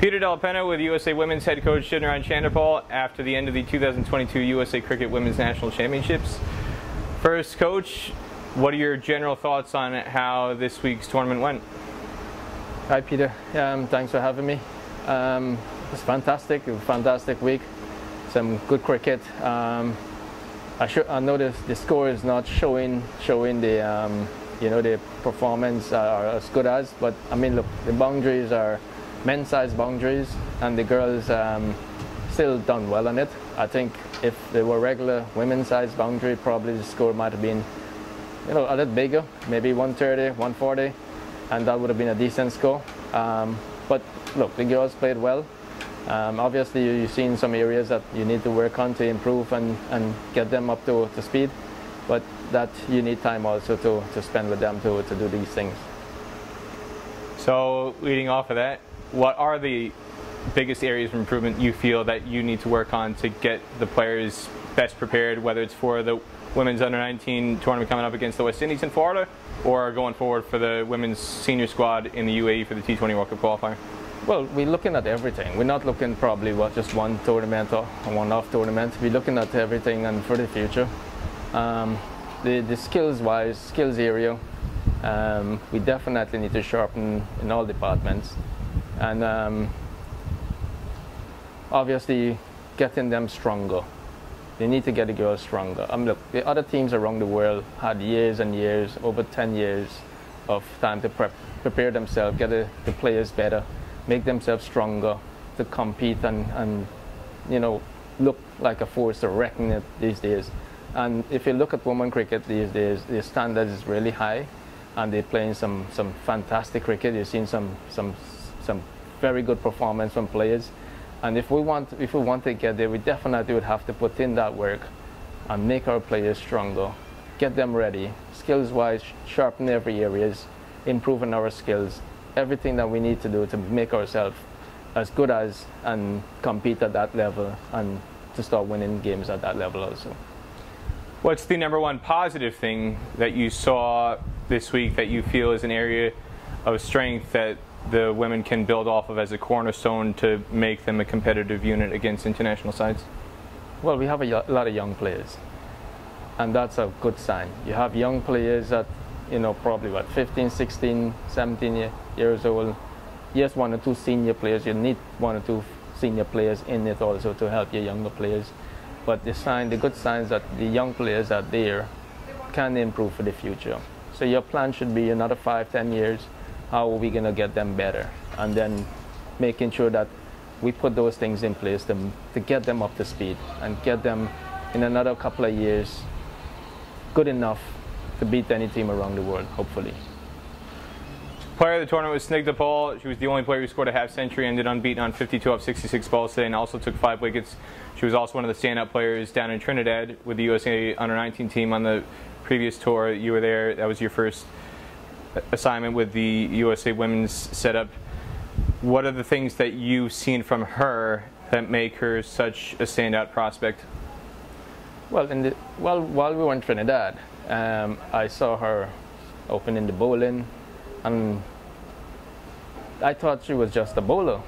Peter Della Penna with USA Women's head coach Shivnarine Chanderpaul after the end of the 2022 USA Cricket Women's National Championships. First, Coach, what are your general thoughts on how this week's tournament went? Hi, Peter. Thanks for having me. It was fantastic. It was a fantastic week. Some good cricket. I noticed the score is not showing the the performance are as good as. But I mean, look, the boundaries are men's size boundaries, and the girls still done well on it. I think if they were regular women's size boundary, probably the score might have been a little bigger, maybe 130, 140, and that would have been a decent score. But look, the girls played well. Obviously, you've seen some areas that you need to work on to improve and get them up to speed, but that you need time also to spend with them to do these things. So, leading off of that, what are the biggest areas of improvement you feel that you need to work on to get the players best prepared, whether it's for the women's under-19 tournament coming up against the West Indies in Florida, or going forward for the women's senior squad in the UAE for the T20 World Cup qualifier? Well, we're looking at everything. We're not looking probably just one tournament or one-off tournament. We're looking at everything and for the future. The skills area, we definitely need to sharpen in all departments. And obviously getting them stronger. They need to get the girls stronger. Look, the other teams around the world had years and years, over 10 years of time to prepare themselves, get the players better, make themselves stronger to compete and look like a force to reckon it these days. And if you look at women cricket these days, the standard is really high, and they're playing some fantastic cricket. You've seen some very good performance from players. And if we want to get there, we definitely would have to put in that work and make our players stronger, get them ready, skills-wise, sharpen every areas, improving our skills, everything that we need to do to make ourselves as good as and compete at that level and to start winning games at that level also. What's the number one positive thing that you saw this week that you feel is an area of strength that the women can build off of as a cornerstone to make them a competitive unit against international sides? Well, we have a lot of young players, and that's a good sign. You have young players that, probably 15, 16, 17 years old. Yes, one or two senior players. You need one or two senior players in it also to help your younger players. But the good signs that the young players are there can improve for the future. So your plan should be another 5, 10 years. How are we going to get them better? And then making sure that we put those things in place to get them up to speed and get them in another couple of years good enough to beat any team around the world, hopefully. Player of the tournament was Shivnarine Chanderpaul. She was the only player who scored a half century, ended unbeaten on 52 off 66 balls today, and also took 5 wickets. She was also one of the standout players down in Trinidad with the USA under-19 team on the previous tour. You were there. That was your first assignment with the USA Women's setup. What are the things that you've seen from her that make her such a standout prospect? Well, while we were in Trinidad, I saw her opening the bowling, and I thought she was just a bowler.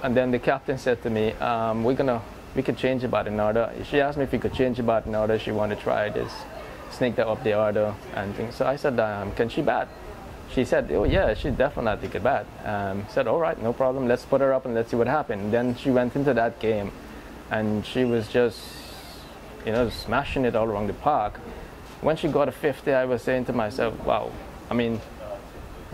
And then the captain said to me, we could change the batting order. She asked me if we could change the batting order. She wanted to try this, sneak that up the order and things. So I said, can she bat? She said, oh yeah, she definitely could bat. Said, all right, no problem. Let's put her up and let's see what happened. Then she went into that game, and she was just, smashing it all around the park. When she got a 50, I was saying to myself, wow. I mean,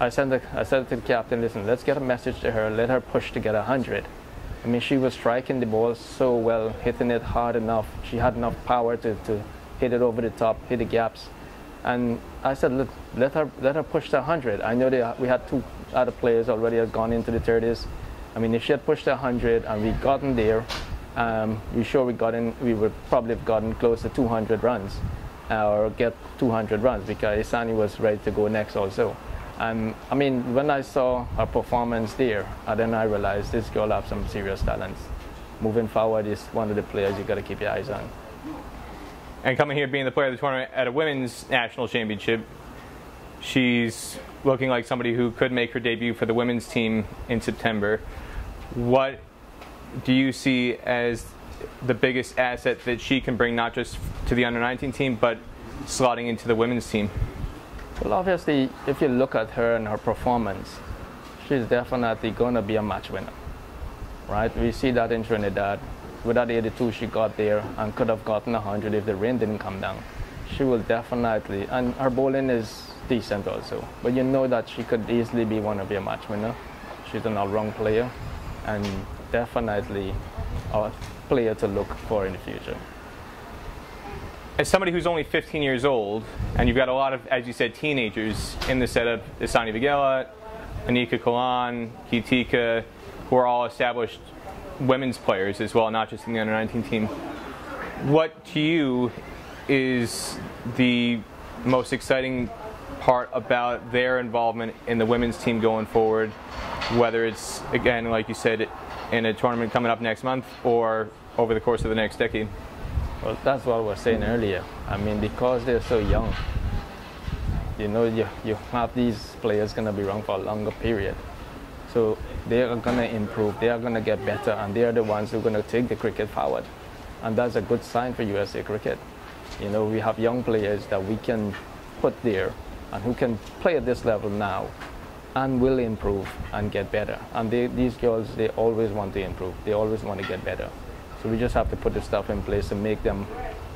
I said to the captain, listen, let's get a message to her. Let her push to get 100. I mean, she was striking the ball so well, hitting it hard enough. She had enough power to hit it over the top, hit the gaps. And I said, look, let her push to 100. I know we had 2 other players already had gone into the 30s. I mean, if she had pushed to 100 and we gotten there, we would probably have gotten close to 200 runs or get 200 runs because Isani was ready to go next also. I mean, when I saw her performance there, then I realized this girl has some serious talents. Moving forward is one of the players you got to keep your eyes on. And coming here being the player of the tournament at a women's national championship, she's looking like somebody who could make her debut for the women's team in September. What do you see as the biggest asset that she can bring, not just to the under-19 team, but slotting into the women's team? Well, obviously, if you look at her and her performance, she's definitely going to be a match winner, right? We see that in Trinidad. With that 82 she got there and could have gotten 100 if the rain didn't come down. She will definitely, and her bowling is decent also, but you know that she could easily be one of your match winner. She's an all-round player and definitely a player to look for in the future. As somebody who's only 15 years old, and you've got a lot of, as you said, teenagers in the setup, Isani Vigela, Anika Kalan, Kitika, who are all established women's players as well, not just in the under-19 team. What to you is the most exciting part about their involvement in the women's team going forward, whether it's, again, like you said, in a tournament coming up next month or over the course of the next decade? Well, that's what I was saying earlier. I mean, because they're so young, you know, you have these players going to be around for a longer period. So they are going to improve, they are going to get better, and they are the ones who are going to take the cricket forward. And that's a good sign for USA Cricket. You know, we have young players that we can put there and who can play at this level now and will improve and get better. And these girls, they always want to improve. They always want to get better. So we just have to put the stuff in place to make them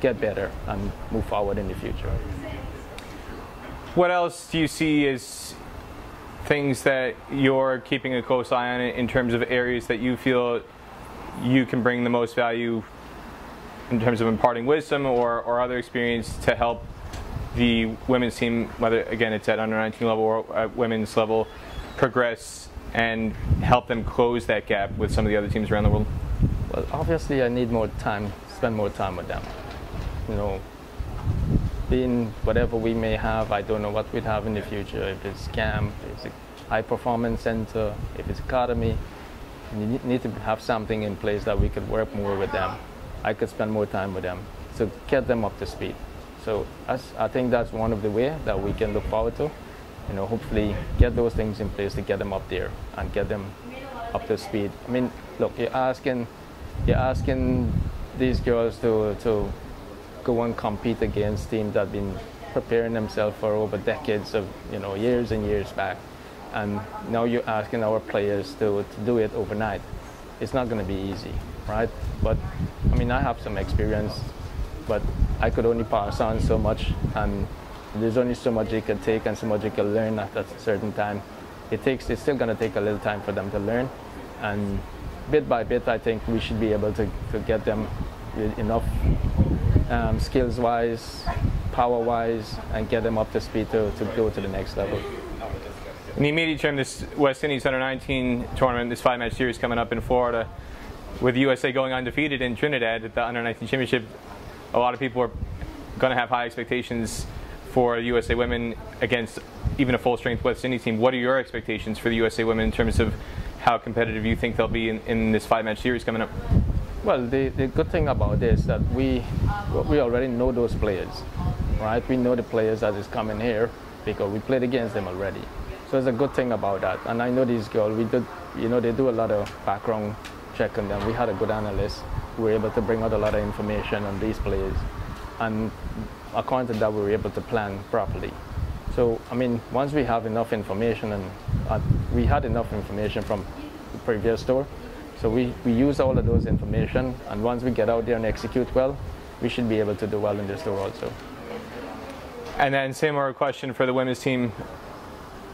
get better and move forward in the future. What else do you see as things that you're keeping a close eye on in terms of areas that you feel you can bring the most value in terms of imparting wisdom or other experience to help the women's team, whether again it's at under-19 level or at women's level, progress and help them close that gap with some of the other teams around the world? Well, obviously I need more time, spend more time with them. You know, being whatever we may have, I don't know what we'd have in the future, if it's camp, if it's a high performance center, if it's academy. You need to have something in place that we could work more with them. I could spend more time with them to get them up to speed. So I think that's one of the ways that we can look forward to. You know, hopefully get those things in place to get them up there and get them up to speed. I mean, look, you're asking these girls to go and compete against teams that have been preparing themselves for over decades of, you know, years and years back. And now you're asking our players to do it overnight. It's not going to be easy, right? But, I mean, I have some experience, but I could only pass on so much, and there's only so much they can take and so much they can learn at a certain time. It's still going to take a little time for them to learn, and bit by bit, I think we should be able to get them with enough skills-wise, power-wise, and get them up to speed to go to the next level. In the immediate term, this West Indies Under-19 tournament, this 5-match series coming up in Florida, with the USA going undefeated in Trinidad at the Under-19 Championship, a lot of people are going to have high expectations for USA women against even a full-strength West Indies team. What are your expectations for the USA women in terms of how competitive you think they'll be in this 5-match series coming up? Well, the good thing about this is that we already know those players, right? We know the players that is coming here because we played against them already. So it's a good thing about that. And I know these girls, they do a lot of background check on them. We had a good analyst who were able to bring out a lot of information on these players. And according to that, we were able to plan properly. So, I mean, once we have enough information, and we had enough information from the previous tour, so we use all of those information, and once we get out there and execute well, we should be able to do well in this tour also. And then similar question for the women's team.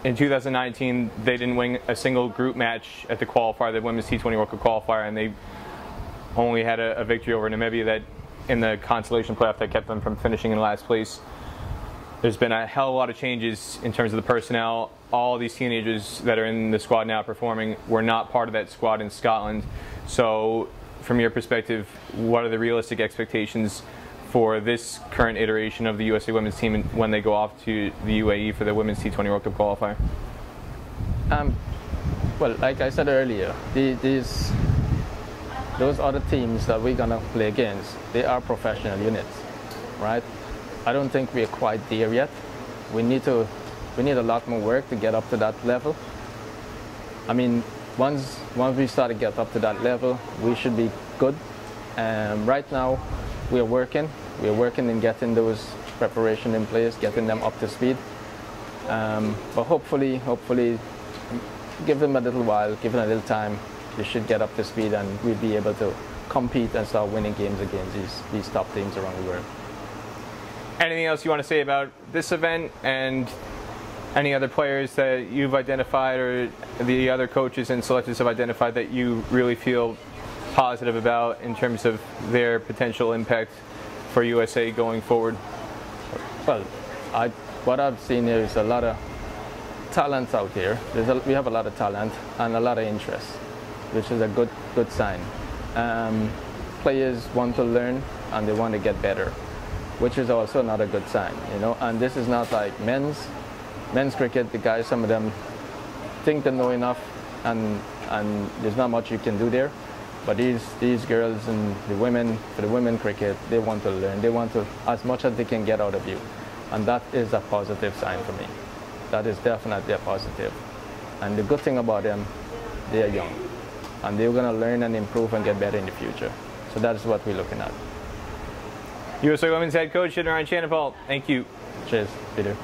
In 2019, they didn't win a single group match at the qualifier, the Women's T20 World Cup qualifier, and they only had a victory over Namibia that in the consolation playoff that kept them from finishing in last place. There's been a hell of a lot of changes in terms of the personnel. All these teenagers that are in the squad now performing were not part of that squad in Scotland. So from your perspective, what are the realistic expectations for this current iteration of the USA women's team when they go off to the UAE for the Women's T20 World Cup qualifier? Well, like I said earlier, those other teams that we're going to play against, they are professional units, right? I don't think we're quite there yet. We need a lot more work to get up to that level. I mean, once we start to get up to that level, we should be good. Right now, we're working in getting those preparation in place, getting them up to speed. But hopefully, give them a little while, give them a little time, they should get up to speed, and we'll be able to compete and start winning games against these top teams around the world. Anything else you want to say about this event and any other players that you've identified or the other coaches and selectors have identified that you really feel positive about in terms of their potential impact for USA going forward? Well, what I've seen here is a lot of talent out here. We have a lot of talent and a lot of interest, which is a good sign. Players want to learn and they want to get better, which is also another good sign, you know. And this is not like men's cricket. The guys, some of them think they know enough, and there's not much you can do there. But these girls and the women, for the women cricket, they want to learn. They want to, as much as they can get out of you. And that is a positive sign for me. That is definitely a positive. And the good thing about them, they are young. And they're going to learn and improve and get better in the future. So that is what we're looking at. USA Women's head coach Shivnarine Chanderpaul, thank you. Cheers, Peter.